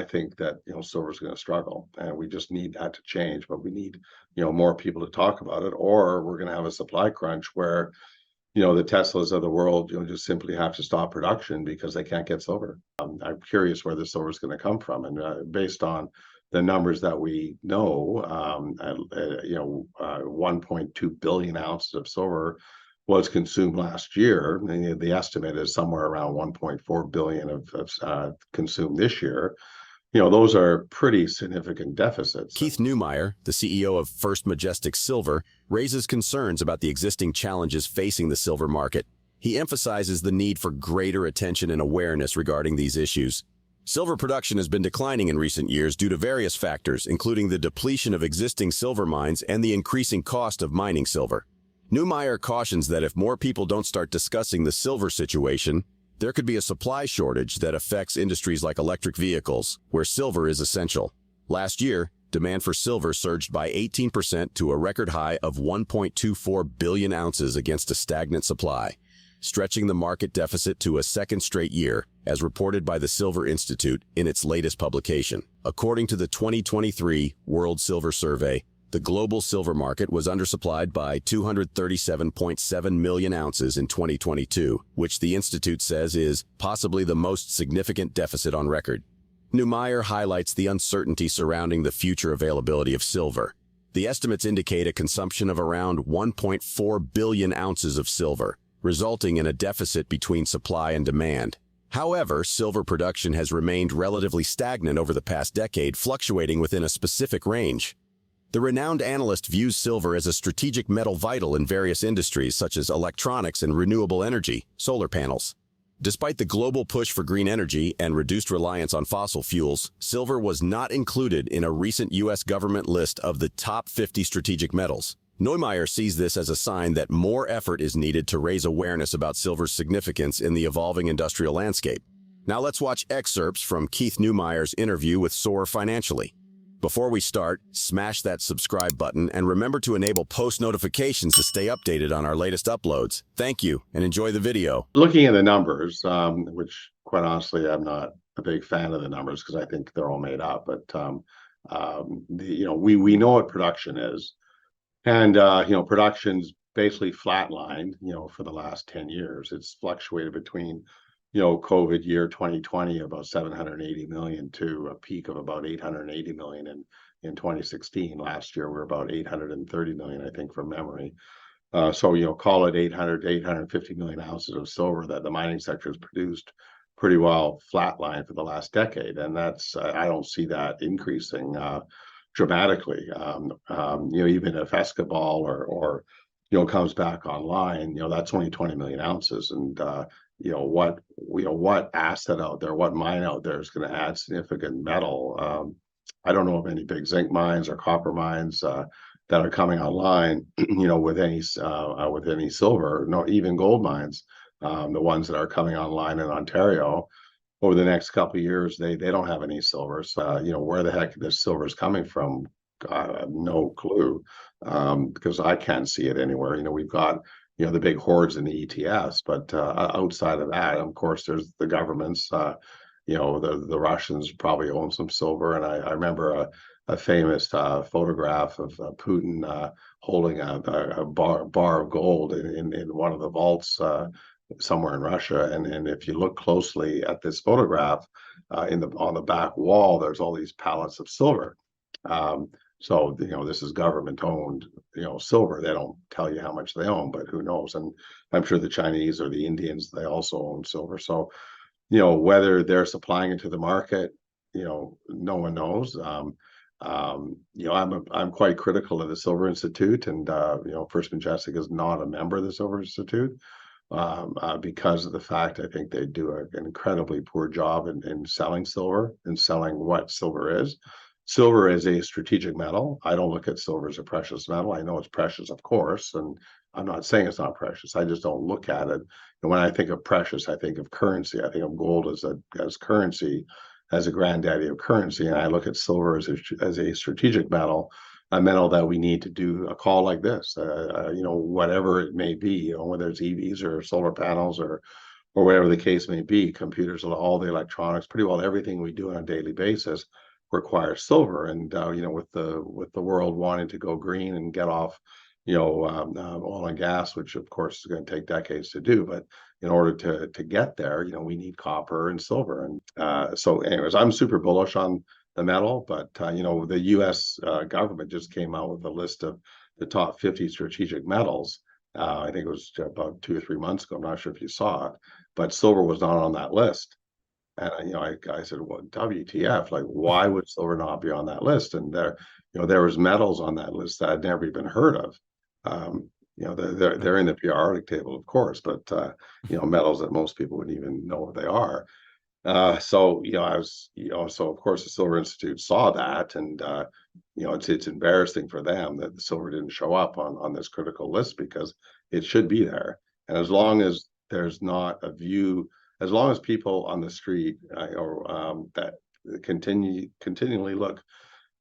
I think that, silver is going to struggle, and we just need that to change. But we need, more people to talk about it, or we're going to have a supply crunch where, the Teslas of the world, just simply have to stop production because they can't get silver. I'm curious where the silver is going to come from, and based on the numbers that we know, 1.2 billion ounces of silver was consumed last year. And the estimate is somewhere around 1.4 billion of consumed this year. Those are pretty significant deficits. Keith Neumeyer, the CEO of First Majestic Silver, raises concerns about the existing challenges facing the silver market. He emphasizes the need for greater attention and awareness regarding these issues. Silver production has been declining in recent years due to various factors, including the depletion of existing silver mines and the increasing cost of mining silver. Neumeyer cautions that if more people don't start discussing the silver situation, there could be a supply shortage that affects industries like electric vehicles, where silver is essential. Last year, demand for silver surged by 18% to a record high of 1.24 billion ounces against a stagnant supply, stretching the market deficit to a second straight year, as reported by the Silver Institute in its latest publication. According to the 2023 World Silver Survey, the global silver market was undersupplied by 237.7 million ounces in 2022, which the Institute says is possibly the most significant deficit on record. Neumeyer highlights the uncertainty surrounding the future availability of silver. The estimates indicate a consumption of around 1.4 billion ounces of silver, resulting in a deficit between supply and demand. However, silver production has remained relatively stagnant over the past decade, fluctuating within a specific range. The renowned analyst views silver as a strategic metal vital in various industries such as electronics and renewable energy, solar panels. Despite the global push for green energy and reduced reliance on fossil fuels, silver was not included in a recent U.S. government list of the top 50 strategic metals. Neumeyer sees this as a sign that more effort is needed to raise awareness about silver's significance in the evolving industrial landscape. Now let's watch excerpts from Keith Neumeyer's interview with Soar Financially. Before we start, smash that subscribe button and remember to enable post notifications to stay updated on our latest uploads. Thank you and enjoy the video. Looking at the numbers, which quite honestly, I'm not a big fan of the numbers because I think they're all made up. But we know what production is, and production's basically flatlined. For the last 10 years, it's fluctuated between COVID year 2020, about 780 million to a peak of about 880 million in 2016. Last year, we're about 830 million, I think, from memory. So, call it 800 to 850 million ounces of silver that the mining sector has produced, pretty well flatlined for the last decade. And that's, I don't see that increasing dramatically. Even if Escobal or comes back online, that's only 20 million ounces. And, what asset out there, what mine out there is going to add significant metal? I don't know of any big zinc mines or copper mines that are coming online, with any silver, no, even gold mines, the ones that are coming online in Ontario over the next couple of years, they don't have any silver. So, where the heck this silver is coming from, I have no clue, because I can't see it anywhere. We've got the big hoards in the ETS, but outside of that, of course, there's the governments. The Russians probably own some silver, and I remember a famous photograph of Putin holding a bar of gold in one of the vaults somewhere in Russia. And if you look closely at this photograph, on the back wall, there's all these pallets of silver. So, this is government-owned, silver. They don't tell you how much they own, but who knows? And I'm sure the Chinese or the Indians, they also own silver. So, whether they're supplying it to the market, no one knows. I'm quite critical of the Silver Institute, and First Majestic is not a member of the Silver Institute because of the fact I think they do an incredibly poor job in selling silver and selling what silver is. Silver is a strategic metal. I don't look at silver as a precious metal. I know it's precious, of course, and I'm not saying it's not precious. I just don't look at it. And when I think of precious, I think of currency. I think of gold as currency, as a granddaddy of currency. And I look at silver as a strategic metal, a metal that we need to do a call like this, whatever it may be, whether it's EVs or solar panels or or whatever the case may be, computers, all the electronics, pretty well everything we do on a daily basis requires silver. And with the world wanting to go green and get off, oil and gas, which of course is going to take decades to do, but in order to get there, we need copper and silver. And so, anyways, I'm super bullish on the metal, but the U.S. Government just came out with a list of the top 50 strategic metals. I think it was about 2 or 3 months ago. I'm not sure if you saw it, but silver was not on that list. And I said, well, WTF? Like, why would silver not be on that list? And there was metals on that list that I'd never even heard of. They're in the periodic table, of course, but metals that most people wouldn't even know what they are. So of course the Silver Institute saw that, and it's embarrassing for them that the silver didn't show up on this critical list, because it should be there. And as long as there's not a view, as long as people on the street that continually look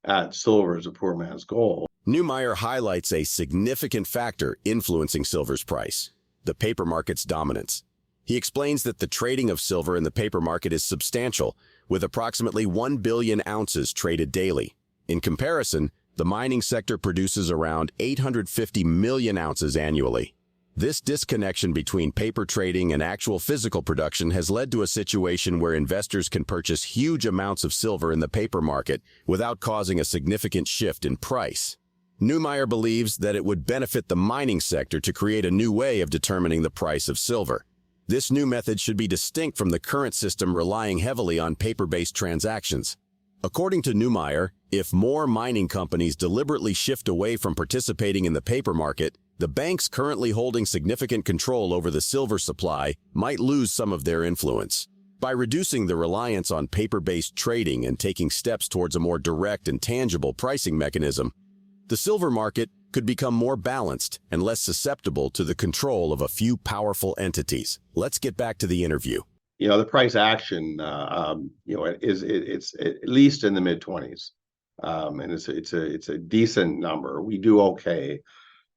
at silver as a poor man's gold. Neumeyer highlights a significant factor influencing silver's price: the paper market's dominance. He explains that the trading of silver in the paper market is substantial, with approximately 1 billion ounces traded daily. In comparison, the mining sector produces around 850 million ounces annually. This disconnection between paper trading and actual physical production has led to a situation where investors can purchase huge amounts of silver in the paper market without causing a significant shift in price. Neumeyer believes that it would benefit the mining sector to create a new way of determining the price of silver. This new method should be distinct from the current system relying heavily on paper-based transactions. According to Neumeyer, if more mining companies deliberately shift away from participating in the paper market, the banks currently holding significant control over the silver supply might lose some of their influence. By reducing the reliance on paper-based trading and taking steps towards a more direct and tangible pricing mechanism, the silver market could become more balanced and less susceptible to the control of a few powerful entities. Let's get back to the interview. The price action, it's at least in the mid-20s, and it's a decent number. We do okay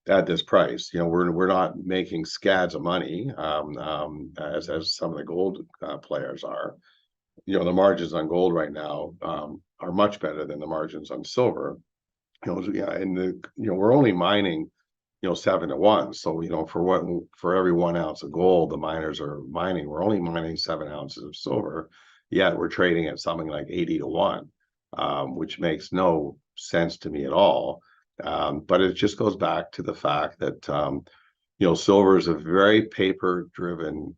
at this price. We're not making scads of money, as some of the gold players are. The margins on gold right now are much better than the margins on silver. We're only mining 7 to 1. So for every 1 ounce of gold the miners are mining, we're only mining 7 ounces of silver, yet we're trading at something like 80 to 1, which makes no sense to me at all. But it just goes back to the fact that silver is a very paper driven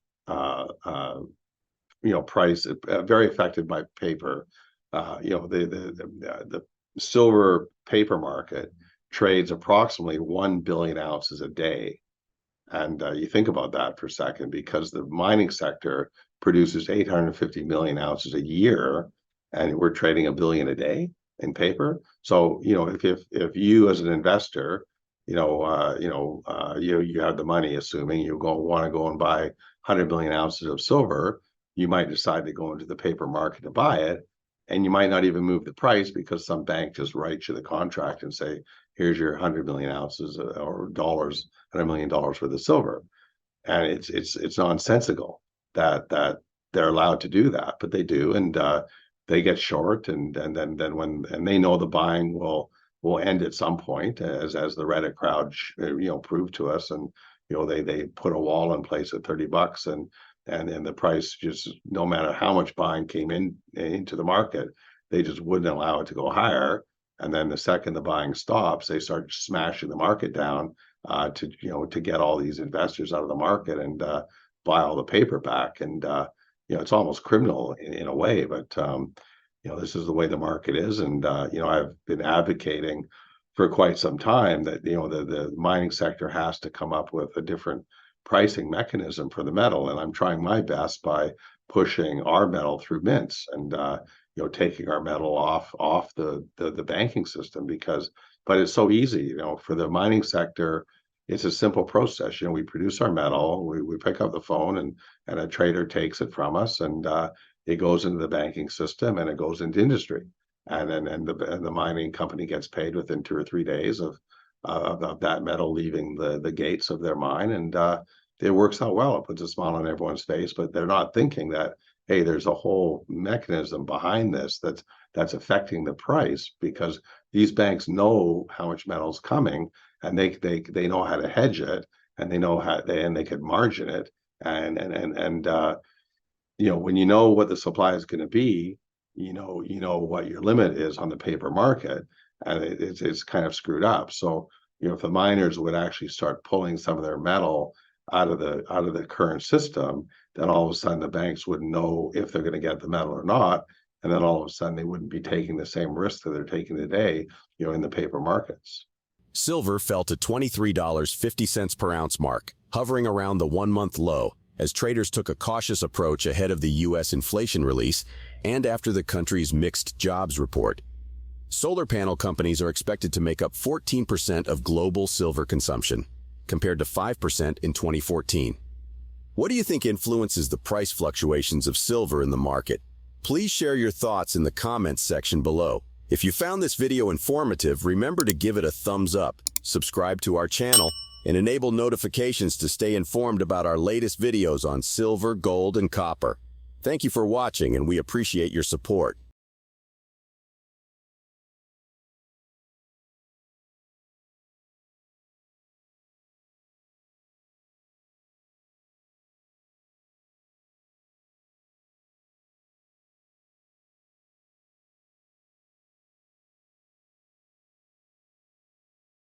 price, very affected by paper. The silver paper market trades approximately 1 billion ounces a day. And you think about that for a second, because the mining sector produces 850 million ounces a year, and we're trading 1 billion a day in paper. So, if you as an investor, you have the money, assuming you want to go and buy 100 million ounces of silver, you might decide to go into the paper market to buy it. And you might not even move the price, because some bank just writes you the contract and say, here's your 100 million ounces or dollars, $100 million worth of silver. And it's nonsensical that they're allowed to do that, but they do. And they get short, and then when they know the buying will end at some point, as the Reddit crowd proved to us. And they put a wall in place at $30, and the price, just no matter how much buying came into the market, they just wouldn't allow it to go higher. And then the second the buying stops, they start smashing the market down to get all these investors out of the market and buy all the paper back. And it's almost criminal in a way, but this is the way the market is. And I've been advocating for quite some time that the mining sector has to come up with a different pricing mechanism for the metal, and I'm trying my best by pushing our metal through mints and taking our metal off the banking system, but it's so easy. For the mining sector, it's a simple process. We produce our metal, we pick up the phone, and a trader takes it from us, and it goes into the banking system, and it goes into industry, and the mining company gets paid within 2 or 3 days of that metal leaving the gates of their mine, and it works out well. It puts a smile on everyone's face, but they're not thinking that, hey, there's a whole mechanism behind this that's affecting the price, because these banks know how much metal's coming, and they know how to hedge it, and they know how they could margin it, and when you know what the supply is going to be, you know what your limit is on the paper market, and it's kind of screwed up. So if the miners would actually start pulling some of their metal out of the current system, then all of a sudden the banks wouldn't know if they're going to get the metal or not, and then all of a sudden they wouldn't be taking the same risk that they're taking today, in the paper markets. Silver fell to $23.50 per ounce mark, hovering around the one-month low, as traders took a cautious approach ahead of the U.S. inflation release and after the country's mixed jobs report. Solar panel companies are expected to make up 14% of global silver consumption, compared to 5% in 2014. What do you think influences the price fluctuations of silver in the market? Please share your thoughts in the comments section below. If you found this video informative, remember to give it a thumbs up, subscribe to our channel, and enable notifications to stay informed about our latest videos on silver, gold, and copper. Thank you for watching, and we appreciate your support.